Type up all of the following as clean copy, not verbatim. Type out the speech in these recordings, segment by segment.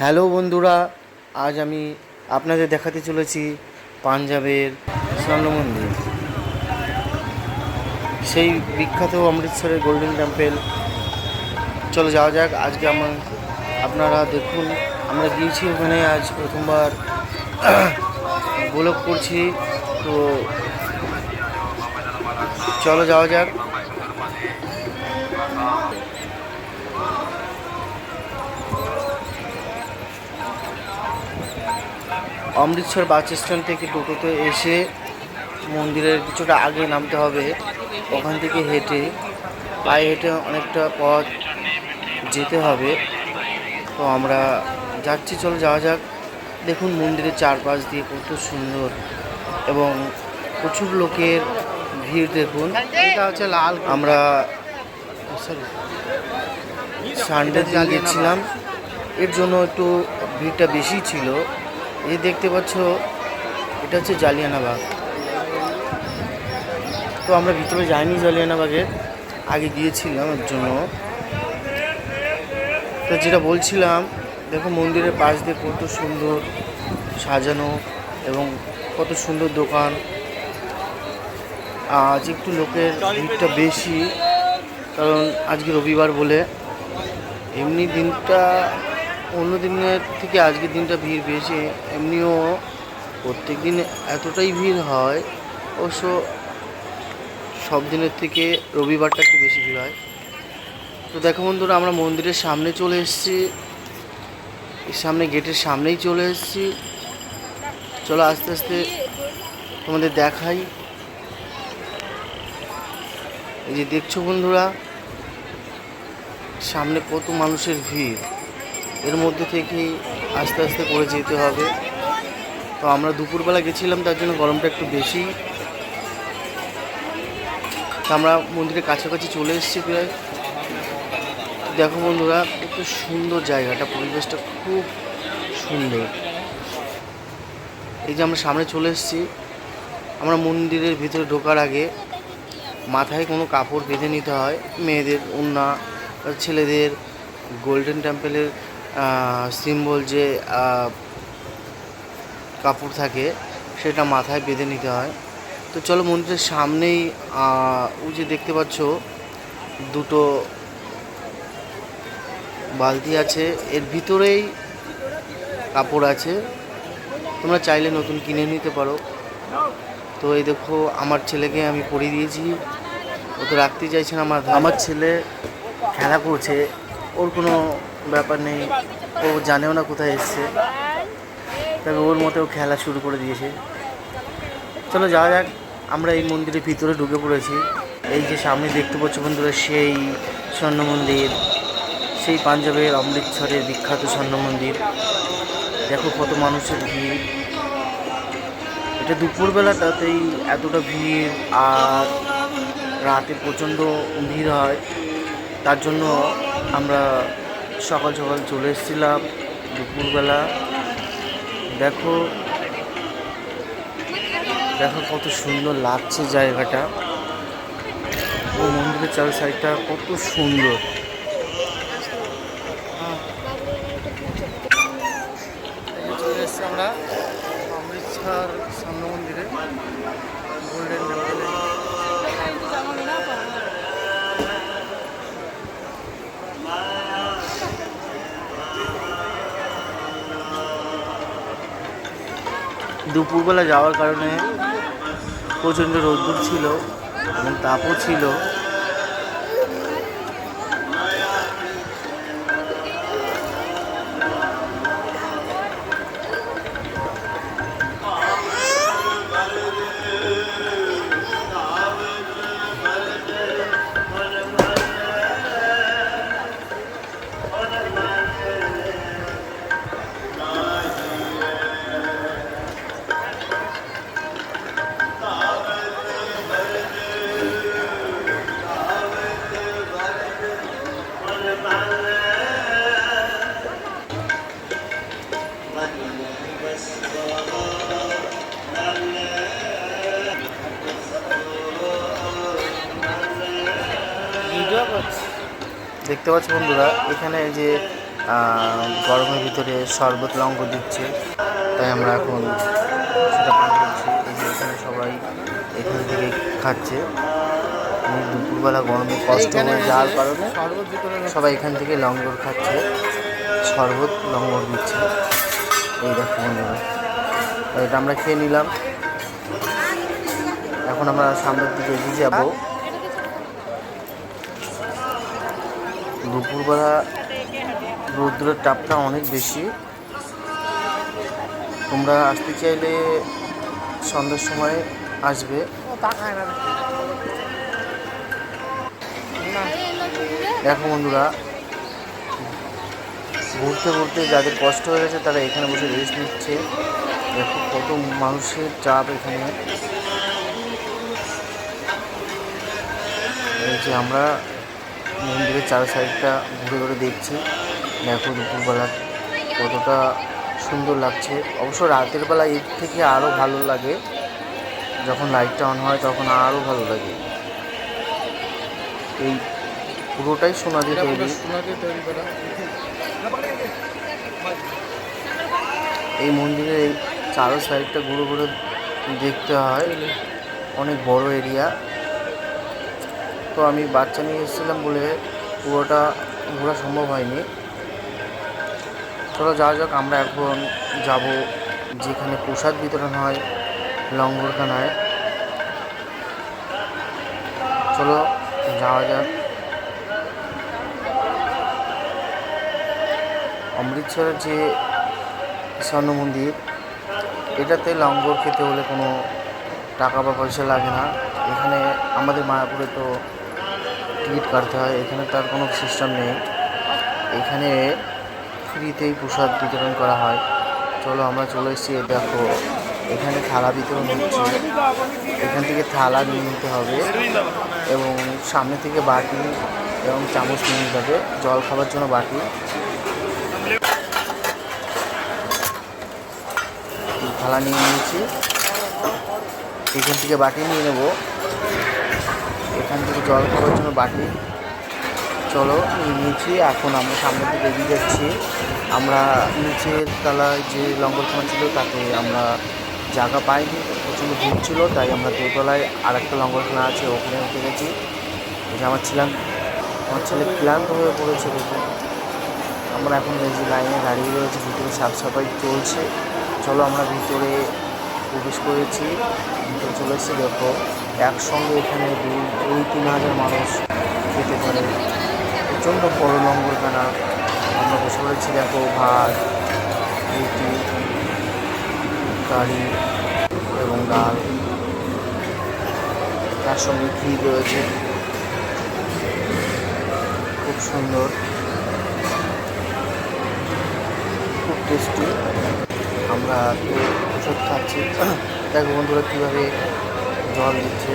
Hello বন্ধুরা, আজ আমি আপনাদের দেখাতে চলেছি পাঞ্জাবের স্বর্ণ মন্দির, সেই বিখ্যাত অমৃতসরের গোল্ডেন টেম্পল। চলো যাওয়া যাক। আজকে আপনারা দেখুন, আমরা গিয়েছি ওখানে, আজ প্রথমবার ব্লগ করছি। তো চলো যাওয়া যাক। অমৃতসর বাস স্ট্যান্ড থেকে টোটোতে এসে মন্দিরের কিছুটা আগে নামতে হবে। ওখান থেকে পায়ে হেঁটে অনেকটা পথ যেতে হবে। তো আমরা যাচ্ছি, চলো যাওয়া যাক। দেখুন মন্দিরের চারপাশ দিয়ে কত সুন্দর এবং প্রচুর লোকের ভিড়। দেখুন, এটা হচ্ছে লাল। আমরা সানডে দিন গেছিলাম, এর জন্য একটু ভিড়টা বেশি ছিল। এই দেখতে পাচ্ছ, এটা হচ্ছে জালিয়ানাবাগ। তো আমরা ভিতরে যাইনি জালিয়ানাবাগে, আগে গিয়েছিলাম এর জন্য। তো যেটা বলছিলাম, দেখো মন্দিরের পাশ দিয়ে কত সুন্দর সাজানো এবং কত সুন্দর দোকান। আজ একটু লোকের ভিড়টা বেশি, কারণ আজকে রবিবার বলে। এমনি দিনটা অন্য দিনের থেকে আজকের দিনটা ভিড় বেশি। এমনিও প্রত্যেক দিন এতটাই ভিড় হয়, অবশ্য সব দিনের থেকে রবিবারটা একটু বেশি ভিড় হয়। তো দেখো বন্ধুরা, আমরা মন্দিরের সামনে চলে এসেছি, সামনে গেটের সামনেই চলে এসেছি। চলো আস্তে আস্তে তোমাদের দেখাই। এই যে দেখছো বন্ধুরা, সামনে কত মানুষের ভিড়, এর মধ্যে থেকেই আস্তে আস্তে করে যেতে হবে। তো আমরা দুপুরবেলা গেছিলাম, তার জন্য গরমটা একটু বেশি। তো আমরা মন্দিরের কাছাকাছি চলে এসেছি প্রায়। দেখো বন্ধুরা, কত সুন্দর জায়গাটা, পরিবেশটা খুব সুন্দর। এই যে আমরা সামনে চলে এসেছি। আমরা মন্দিরের ভিতরে ঢোকার আগে মাথায় কোনো কাপড় বেঁধে নিতে হয়। মেয়েদের ওড়না, ছেলেদের গোল্ডেন টেম্পলের সিম্বল যে কাপড় থাকে, সেটা মাথায় বেঁধে নিতে হয়। তো চলো মন্দিরের সামনেই ওই যে দেখতে পাচ্ছ দুটো বালতি আছে, এর ভিতরেই কাপড় আছে, তোমরা চাইলে নতুন কিনে নিতে পারো। তো এই দেখো, আমার ছেলেকে আমি পরিয়ে দিয়েছি, ও তো রাখতে চাইছে না। আমার ছেলে খেলা করছে, ওর কোনো ব্যাপার নেই, ও জানেও না কোথায় এসছে, তবে ওর মতেও খেলা শুরু করে দিয়েছে। চলো যাওয়া যাক। আমরা এই মন্দিরের ভিতরে ঢুকে পড়েছি। এই যে সামনে দেখতে পাচ্ছ বন্ধুরা, সেই স্বর্ণ মন্দির, সেই পাঞ্জাবের অমৃতসরের বিখ্যাত স্বর্ণ মন্দির। দেখো কত মানুষের ভিড়। এটা দুপুরবেলাটাতেই এতটা ভিড়, আর রাতে প্রচণ্ড ভিড় হয়। তার জন্য আমরা সকাল সকাল চলে এসেছিলাম দুপুরবেলা। দেখো দেখো কত সুন্দর লাগছে জায়গাটা, ও মন্দিরের চার সাইডটা কত সুন্দর। চলে এসেছি আমরা অমৃতসর স্বর্ণ মন্দিরে, গোল্ডেন টেম্পলে। দুপুরবেলা যাওয়ার কারণে প্রচণ্ড রোদ্দুর ছিল এবং তাপও ছিল। দেখতে পাচ্ছ বন্ধুরা, এখানে যে গরমের ভিতরে শরবত লঙ্গ দিচ্ছে, তাই আমরা এখন সেটা পান করছি। এই যে এখানে সবাই এখান থেকে খাচ্ছে। দুপুরবেলা গরমে কষ্ট হয়ে যাওয়ার কারণে সবাই এখান থেকে লঙ্গর খাচ্ছে, শরবত লঙ্গর দিচ্ছে। এই দেখো বন্ধুরা, এটা আমরা খেয়ে নিলাম। এখন আমরা সামনের দিকে এগিয়ে যাব। দুপুরবেলা রৌদ্রের তাপটা অনেক বেশি। তোমরা আসতে চাইলে সন্ধ্যার সময় আসবে। দেখো বন্ধুরা, ঘুরতে ঘুরতে যাদের কষ্ট হয়ে গেছে তারা এখানে বসে রেস্ট নিচ্ছে। দেখো কত মানুষের চাপ এখানে। এই যে আমরা মন্দিরের চার সাইডটা ঘুরে ঘুরে দেখছি। দেখো দুপুরবেলা কতটা সুন্দর লাগছে। অবশ্য রাতের বেলা এর থেকে আরও ভালো লাগে, যখন লাইটটা অন হয় তখন আরও ভালো লাগে। এই পুরোটাই সোনা দিয়ে তৈরি। এই মন্দিরের এই চারো সাইডটা ঘুরে ঘুরে দেখতে হয়, অনেক বড় এরিয়া। তো আমি বাচ্চা নিয়ে এসেছিলাম বলে পুরোটা ঘোরা সম্ভব হয়নি। চলো যাওয়া যাক। আমরা এখন যাব যেখানে প্রসাদ বিতরণ হয়, লঙ্গরখানায়। চলো যাওয়া যাক। অমৃতসরের যে স্বর্ণ মন্দির, এটাতে লঙ্গর খেতে হলে কোনো টাকা বা পয়সা লাগে না। এখানে আমাদের মায়াপুরে তো টিকিট কাটতে হয়, এখানে তার কোনো সিস্টেম নেই। এখানে ফ্রিতেই প্রসাদ বিতরণ করা হয়। চলো আমরা চলে এসেছি। দেখো এখানে থালা বিতরণ হচ্ছে, এখান থেকে থালা নিয়ে নিতে হবে এবং সামনে থেকে বাটি এবং চামচ নিয়ে নিতে হবে, জল খাবার জন্য বাটি। থালা নিয়ে নিয়েছি, এখান থেকে বাটি নিয়ে নেব, এখান থেকে জল খাবার জন্য বাটি। চলো নিয়ে নিয়েছি। এখন আমরা সামনের দিকে এগিয়ে যাচ্ছি। আমরা নিচের তলায় যে লঙ্গরখানা ছিল তাতে আমরা জায়গা পাইনি, প্রচণ্ড ভিড় ছিল, তাই আমরা দোতলায় আর একটা লঙ্গরখানা আছে ওখানে উঠে গেছি। যে আমার ছেলে ক্লান্ত হয়ে পড়েছে। দেখুন আমরা এখন এই যে লাইনে দাঁড়িয়ে রয়েছে, ভিতরে সাফ সাফাই চলছে। চলো আমরা ভিতরে প্রবেশ করেছি, ভিতরে চলে এসেছি। দেখো একসঙ্গে এখানে 2-3 হাজার মানুষ খেতে পারে, প্রচণ্ড বড় লঙ্গরখানা। আমরা বসে পড়েছি। দেখো ভাত, রুটি, কারি এবং ডাল, তার সঙ্গে ক্ষীর রয়েছে, খুব সুন্দর, খুব টেস্টি। আমরা তো ওষুধ খাচ্ছি। দেখো বন্ধুরা কীভাবে জল দিচ্ছে।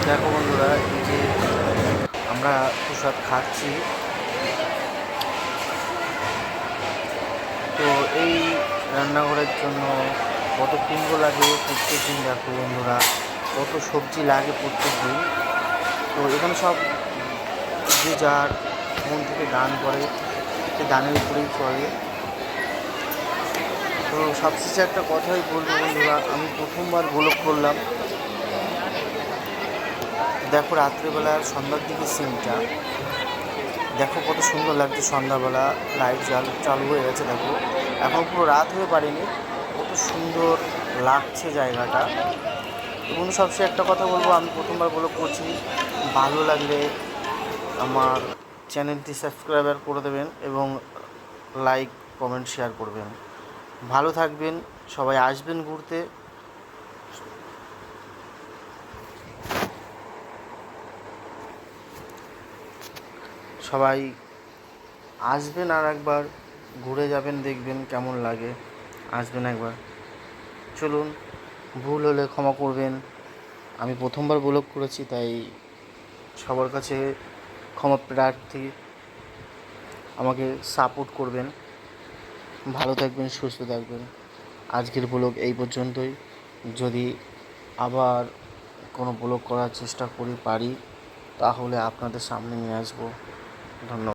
দেখো বন্ধুরা, এই যে আমরা প্রসাদ খাচ্ছি। তো এই রান্নাঘরের জন্য কত কুণ্ড লাগে প্রত্যেক দিন। দেখো বন্ধুরা কত সবজি লাগে প্রত্যেক দিন। তো এখানে সব যে যার মন থেকে দান করে, সে দানের উপরেই চলে। তো সবশেষে একটা কথাই বলবো বন্ধুরা, আমি প্রথমবার ব্লগ করলাম। দেখো রাত্রেবেলার সন্ধ্যার দিকে সিনটা দেখো কত সুন্দর লাগছে। সন্ধ্যাবেলা লাইট চালু হয়ে গেছে। দেখো এখন পুরো রাত হয়ে পারেনি, কত সুন্দর লাগছে জায়গাটা। এবং সবচেয়ে একটা কথা বলবো, আমি প্রথমবার ব্লগ করছি, ভালো লাগলে আমার চ্যানেলটি সাবস্ক্রাইবার করে দেবেন এবং লাইক কমেন্ট শেয়ার করবেন। ভালো থাকবেন, সবাই আসবেন ঘুরতে। সবাই আসবেন, আর একবার ঘুরে যাবেন, দেখবেন কেমন লাগে। আসবেন একবার। চলুন, ভুল হলে ক্ষমা করবেন। আমি প্রথমবার ব্লগ করেছি, তাই সবার কাছে ক্ষমা প্রার্থী, আমাকে সাপোর্ট করবেন। ভালো থাকবেন, সুস্থ থাকবেন। আজকের ব্লগ এই পর্যন্তই। যদি আবার কোনো ব্লগ করার চেষ্টা পারি তাহলে আপনাদের সামনে নিয়ে আসবো। ধন্যবাদ।